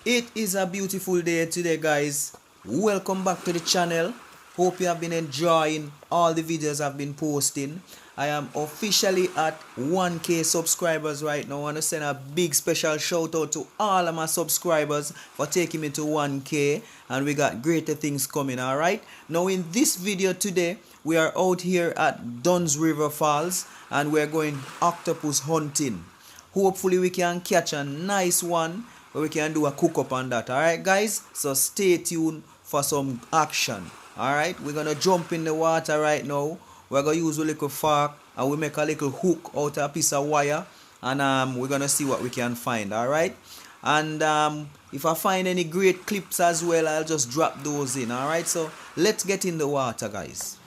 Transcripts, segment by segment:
It is a beautiful day today, guys. Welcome back to the channel. Hope you have been enjoying all the videos I've been posting. I am officially at 1K subscribers right now. I want to send a big special shout out to all of my subscribers for taking me to 1K, and we got greater things coming. Alright, now in this video today, we are out here at Dunn's River Falls and we're going octopus hunting. Hopefully we can catch a nice one where we can do a cook up on that. Alright guys, so stay tuned for some action. Alright, we're gonna jump in the water right now. We're gonna use a little fork and we make a little hook out of a piece of wire, and we're gonna see what we can find. Alright, and if I find any great clips as well, I'll just drop those in. Alright, so let's get in the water, guys.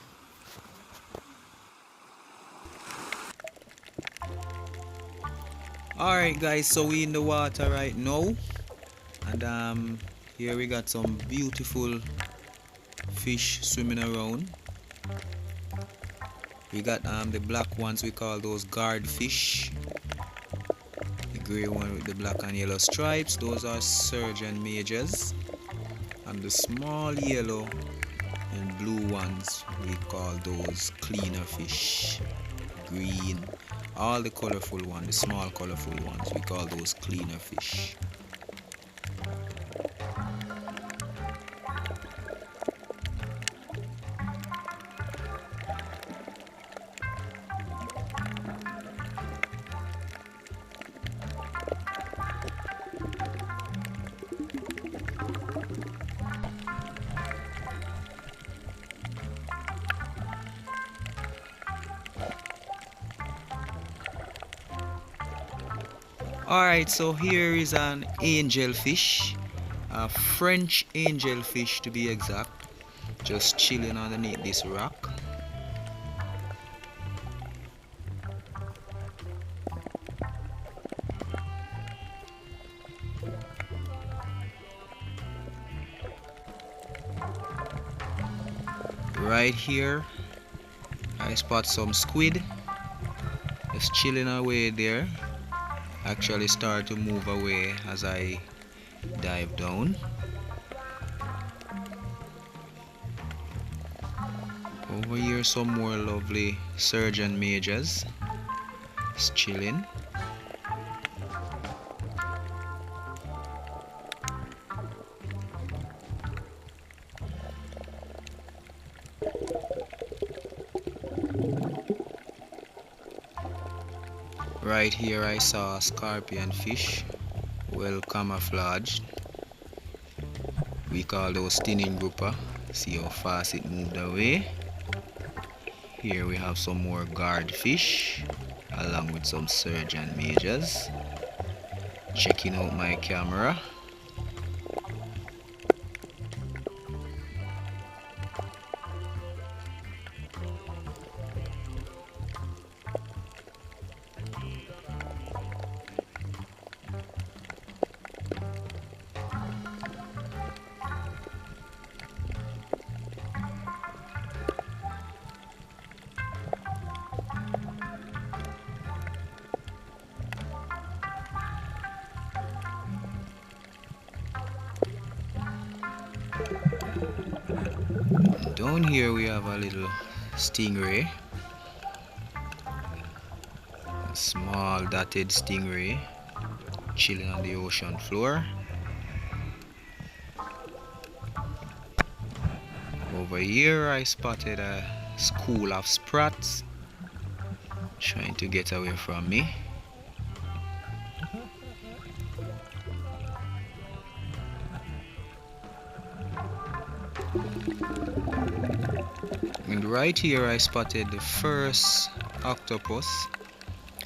Alright guys, so we in the water right now, and here we got some beautiful fish swimming around. We got the black ones, we call those guard fish. The grey one with the black and yellow stripes, those are surgeon majors. And the small yellow and blue ones, we call those cleaner fish. Green, all the colorful ones, the small colorful ones, we call those cleaner fish. Alright, so here is an angelfish, a French angelfish to be exact, just chilling underneath this rock. Right here, I spot some squid, just chilling away there. Actually start to move away as I dive down. Over here some more lovely surgeon majors just chilling. Right here I saw a scorpion fish, well camouflaged. We call those thinning grouper. See how fast it moved away. Here we have some more guard fish along with some surgeon majors. Checking out my camera. Down here we have a little stingray, a small dotted stingray chilling on the ocean floor. Over here I spotted a school of sprats trying to get away from me. And right here I spotted the first octopus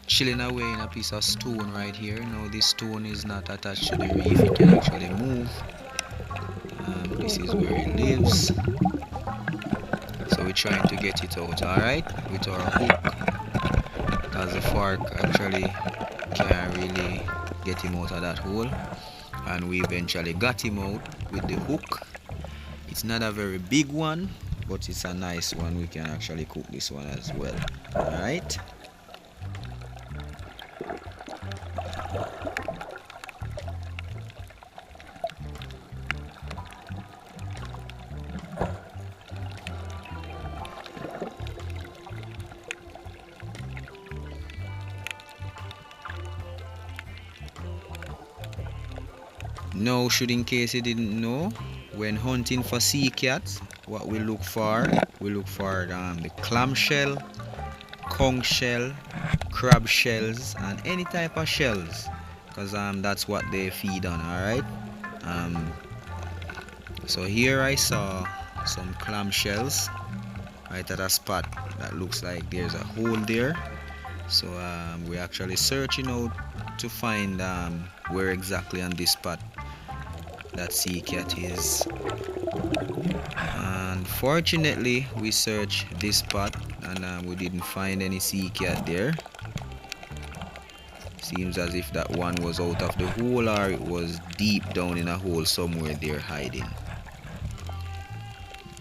chilling away in a piece of stone right here. Now this stone is not attached to the reef, it can actually move. This is where it lives. So we're trying to get it out, alright, with our hook, as the fork actually can't really get him out of that hole. And we eventually got him out with the hook. It's not a very big one, but it's a nice one. We can actually cook this one as well. Alright. Now, should in case you didn't know, when hunting for sea cats, what we look for the clamshell, conch shell, crab shells, and any type of shells, because that's what they feed on. All right. So here I saw some clam shells right at a spot that looks like there's a hole there. So we're actually searching out to find where exactly on this spot that sea cat is. Unfortunately, we searched this spot and we didn't find any sea cat there. Seems as if that one was out of the hole, or it was deep down in a hole somewhere there hiding.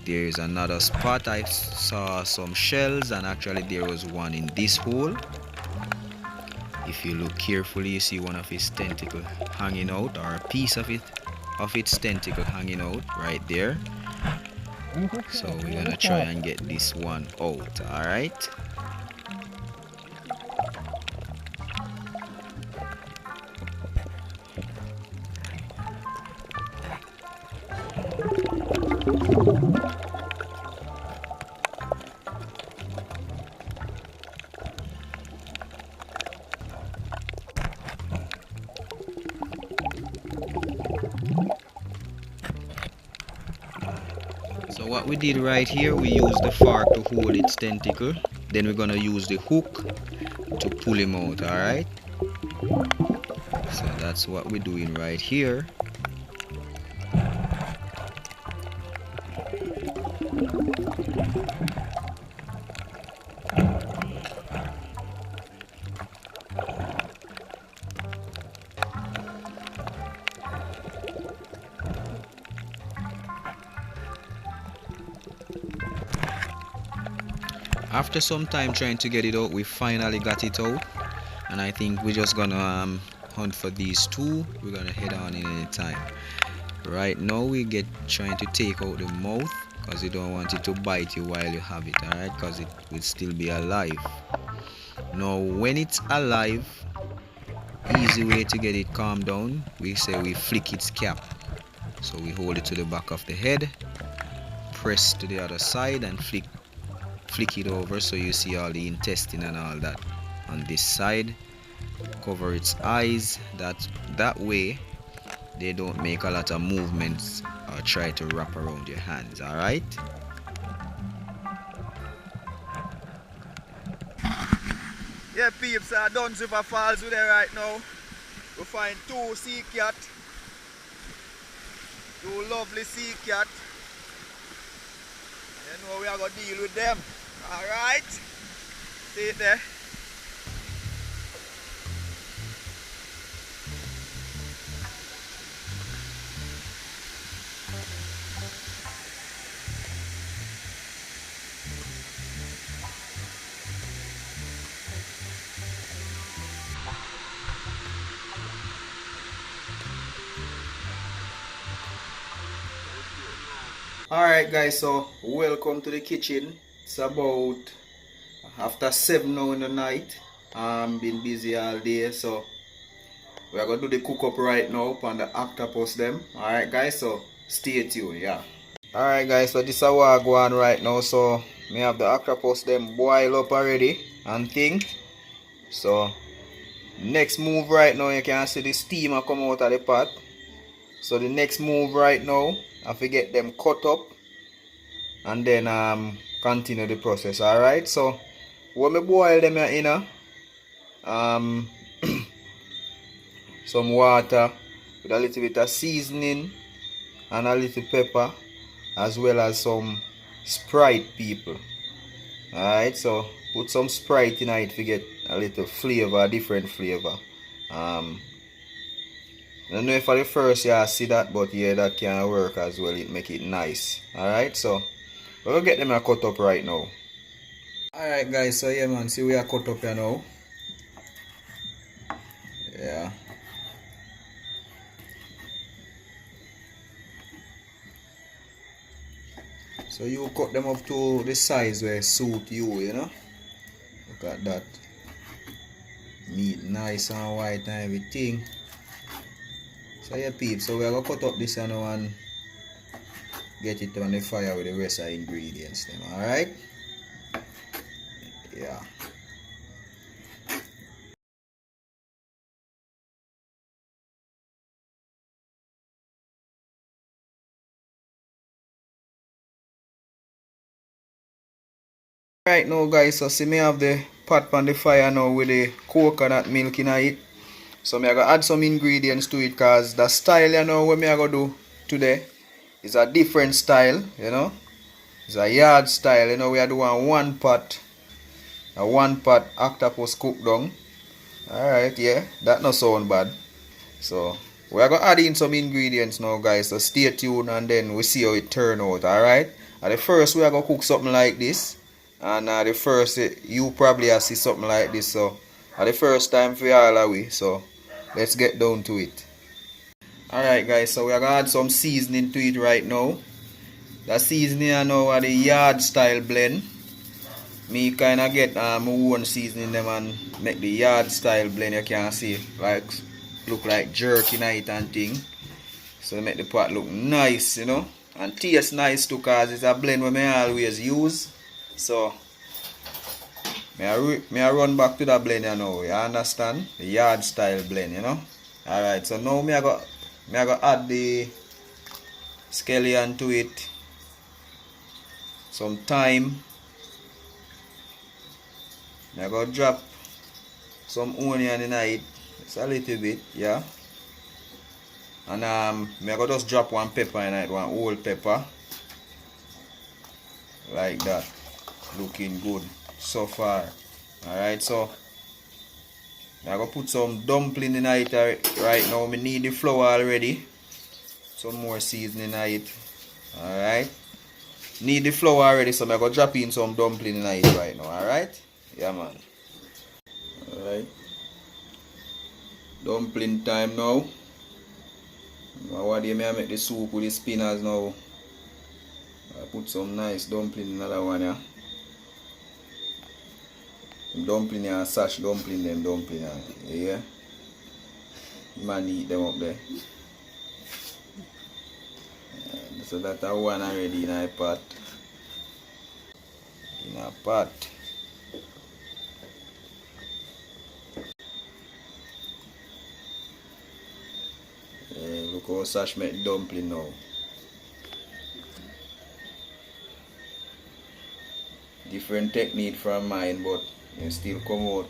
There's another spot I saw some shells, and actually there was one in this hole. If you look carefully, you see one of his tentacle hanging out, or a piece of its tentacle hanging out right there. So we're gonna try and get this one out. All right. So what we did right here, we used the fork to hold its tentacle. Then we're gonna use the hook to pull him out. All right. So that's what we're doing right here. After some time trying to get it out, we finally got it out, and I think we're just gonna hunt for these two. We're gonna head on in any time. Right now we get trying to take out the mouth, because you don't want it to bite you while you have it. Alright, because it will still be alive. Now when it's alive, easy way to get it calmed down, we say we flick its cap. So we hold it to the back of the head, press to the other side, and flick it over, so you see all the intestine and all that on this side. Cover its eyes, that way they don't make a lot of movements or try to wrap around your hands. All right. Yeah, peeps, Duns River Falls with there right now. We find two sea cat, two lovely sea cat. You know we are gonna deal with them. Alright. See it there. Alright guys, so welcome to the kitchen. It's about after 7 now in the night. Been busy all day, so we're gonna do the cook up right now on the octopus them. Alright guys, so stay tuned, yeah. Alright guys, so this is what I go on right now. So me have the octopus them boil up already and thing. So next move right now, you can see the steamer come out of the pot. So the next move right now, I have to get them cut up and then continue the process. Alright, so when we boil them in some water with a little bit of seasoning and a little pepper, as well as some Sprite, people. Alright, so put some Sprite in it to get a little flavor, a different flavor. I don't know if for the first you see that, but yeah, that can work as well. It make it nice. Alright, so we're gonna get them cut up right now. Alright guys, so yeah man, see we are cut up here now. Yeah. So you cut them up to the size where suit you, you know. Look at that. Meat nice and white and everything. So yeah peeps, so we are gonna cut up this now and get it on the fire with the rest of the ingredients then, alright? Yeah. Right now guys, so see me have the pot on the fire now with the coconut milk in it. So me I gonna add some ingredients to it cause the style you know what me I gonna do today is a different style, you know. It's a yard style, you know, we are doing a one pot octopus cook down. Alright, yeah, that no sound bad. So we are gonna add in some ingredients now guys, so stay tuned and then we see how it turn out, alright? At the first we are gonna cook something like this. And the first you probably have see something like this, so at the first time for all of we, so let's get down to it. Alright guys, so we are gonna add some seasoning to it right now. The seasoning I know are the yard style blend. Me kinda get my own seasoning them and make the yard style blend, you can see like look like jerky night and thing. So make the pot look nice, you know, and taste nice too cause it's a blend we may always use. So me I run back to the blend you know, you understand? The yard style blend, you know. Alright, so now me I go add the scallion to it. Some thyme. I go drop some onion in it. It's a little bit, yeah. And I go just drop one pepper in it, one whole pepper. Like that. Looking good so far. Alright, so I go put some dumpling in it right now. I need the flour already. Some more seasoning in it. Alright. Need the flour already, so I go drop in some dumpling in it right now. Alright? Yeah man. Alright. Dumpling time now. What do you make the soup with the spinach now? I put some nice dumpling in another one, yeah. Dumpling and sash dumpling them dumpling, yeah. You man eat them up there. So that I one already in a pot. In a pot. Look how Sash make dumpling now. Different technique from mine, but it still come out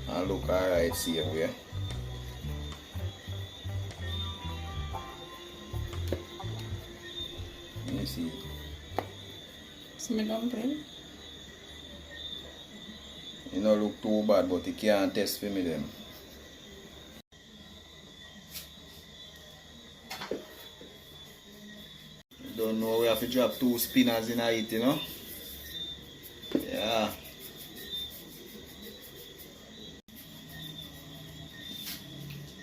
and look alright safe, yeah. Let me see. See my dumpling? It don't look too bad, but you can't test for me them. Don't know we have to drop 2 spinners in it, you know. Yeah.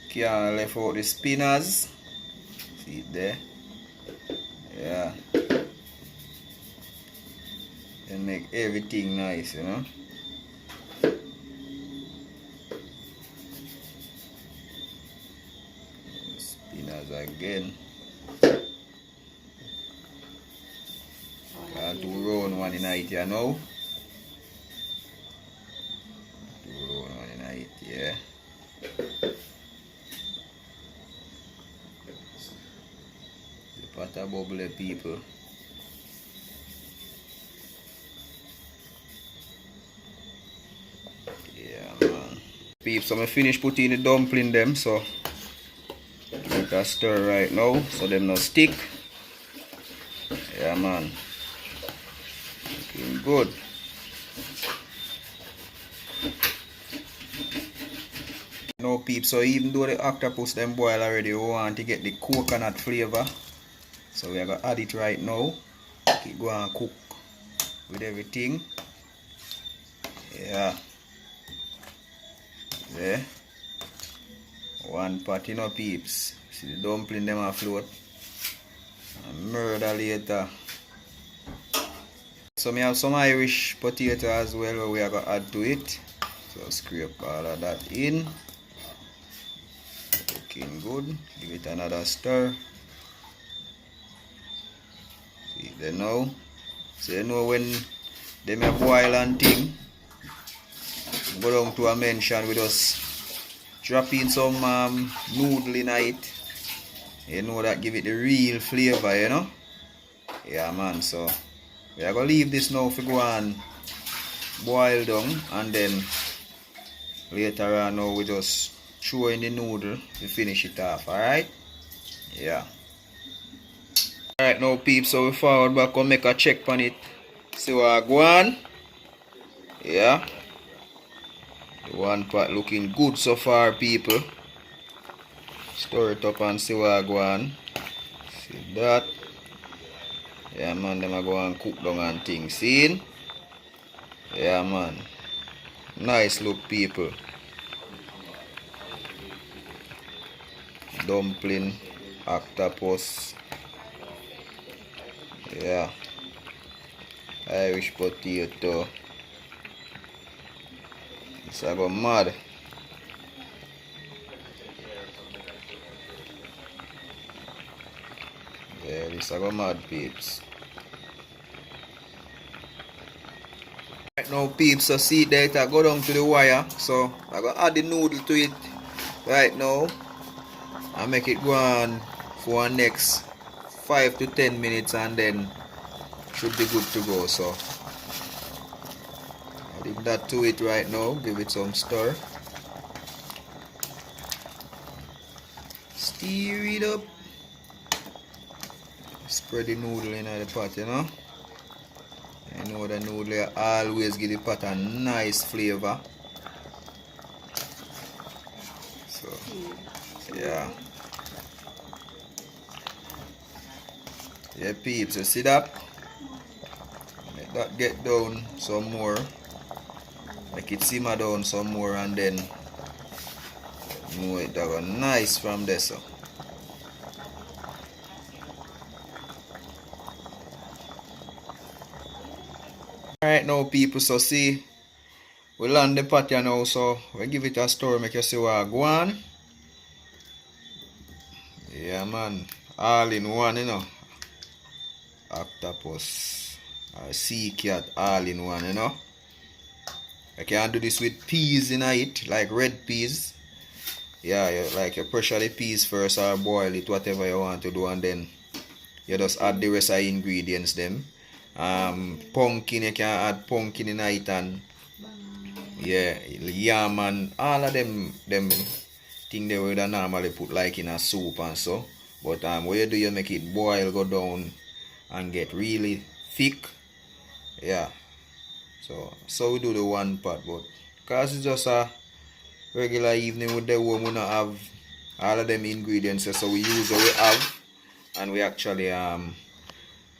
Can't left out the spinners. See it there. Yeah. And make everything nice, you know. Spinners again. Can't do round one in it, you know. Do round one in it, yeah. The pot of bubble people. Yeah man. Peeps, so I finish putting the dumpling them, so give it a stir right now so them not stick. Yeah man. Looking good. Now peeps, so even though the octopus them boil already, we want to get the coconut flavor. So we are gonna add it right now. Keep going and cook with everything. Yeah. There. One pot, you know peeps. See the dumpling them afloat. And murder later. So me have some Irish potato as well where we are gonna add to it. So scrape all of that in. Looking good. Give it another stir. See there now. So you know when they may boil and thing, go down to a mention we just drop in some noodle in it. You know that give it the real flavor, you know. Yeah man, so we are gonna leave this now for go and boil down, and then later on now we just throw in the noodle to finish it off, alright? Yeah. Alright now peeps, so we forward back and make a check on it. See what I go on. Yeah. The one pot looking good so far, people. Stir it up and see what I go on. See that. Yeah man, them I go and cook down and things. See? Yeah man. Nice look, people. Dumpling, octopus. Yeah. Irish potato. This I go mad. Yeah, this I go mad, peeps. Right now, peeps, so see that I go down to the wire. So I go add the noodle to it right now and make it go on for the next 5 to 10 minutes, and then should be good to go. So I leave that to it right now. Give it some stir. Stir it up. Spread the noodle in the pot, you know. You know the noodle always give the pot a nice flavor. So yeah. Yeah peeps, you see that? Make that get down some more. Make it simmer down some more, and then you know it got nice from there. So alright now people, so see we land the pot here now, so we give it a stir, make you see what I go on. Yeah man, all in one, you know. Octopus or sea cat, all in one, you know. I can do this with peas in it, like red peas. Yeah, you pressure the peas first or boil it, whatever you want to do, and then you just add the rest of the ingredients them. Pumpkin, you can add pumpkin in it, and yeah, yam and all of them thing they would normally put like in a soup and so. But what you do, you make it boil, go down and get really thick. Yeah. So we do the one pot, but because it's just a regular evening with the home, we not have all of them ingredients, so we use what we have, and we actually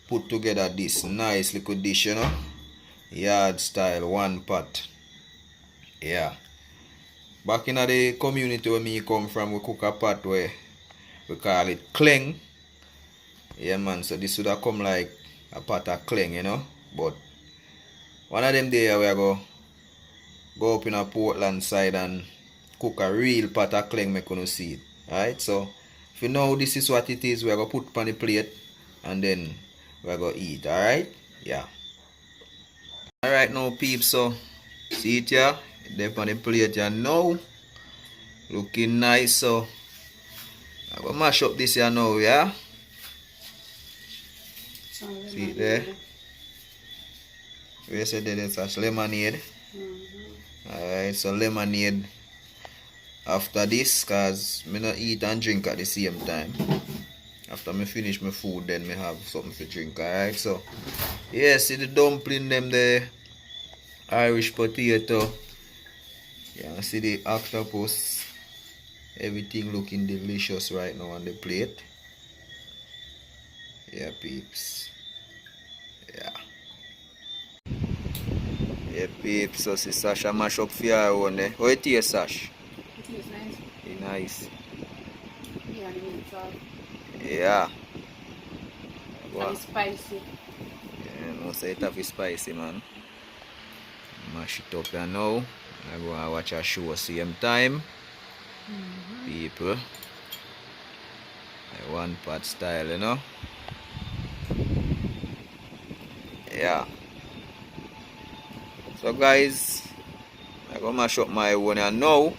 put together this nice little dish, you know. Yard style one pot. Yeah. Back in the community where me come from, we cook a pot where we call it cling. Yeah man, so this would have come like a pot of cling, you know. But one of them days we are go up in a Portland side and cook a real pot of cling, make you see it. Alright, so if you know this is what it is, we are going to put it on the plate and then we are going to eat. Alright? Yeah. Alright now peeps, so see it here? They're on the plate here now. Looking nice, so I'm going to mash up this here now, yeah? See it there? We said that it's lemonade. Alright, so lemonade after this, cause me not eat and drink at the same time. After me finish my food, then me have something to drink. Alright, so yeah, see the dumpling them, the Irish potato. Yeah, see the octopus. Everything looking delicious right now on the plate. Yeah peeps. Yeah. Yeah peeps, so see Sasha mash up for your own there. How it taste, Sash? It tastes nice. It's nice. Yeah, and it's all Yeah. and it's spicy. Yeah, no say it have spicy, man. Mash it up here now. I go and watch a show same time. People. One pot style, you know. Yeah. So guys, I'm gonna mash up my onion now.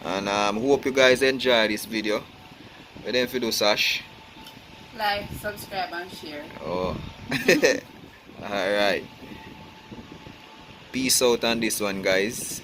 And hope you guys enjoy this video. But then if you do Sash. Like, subscribe, and share. Oh. Alright. Peace out on this one, guys.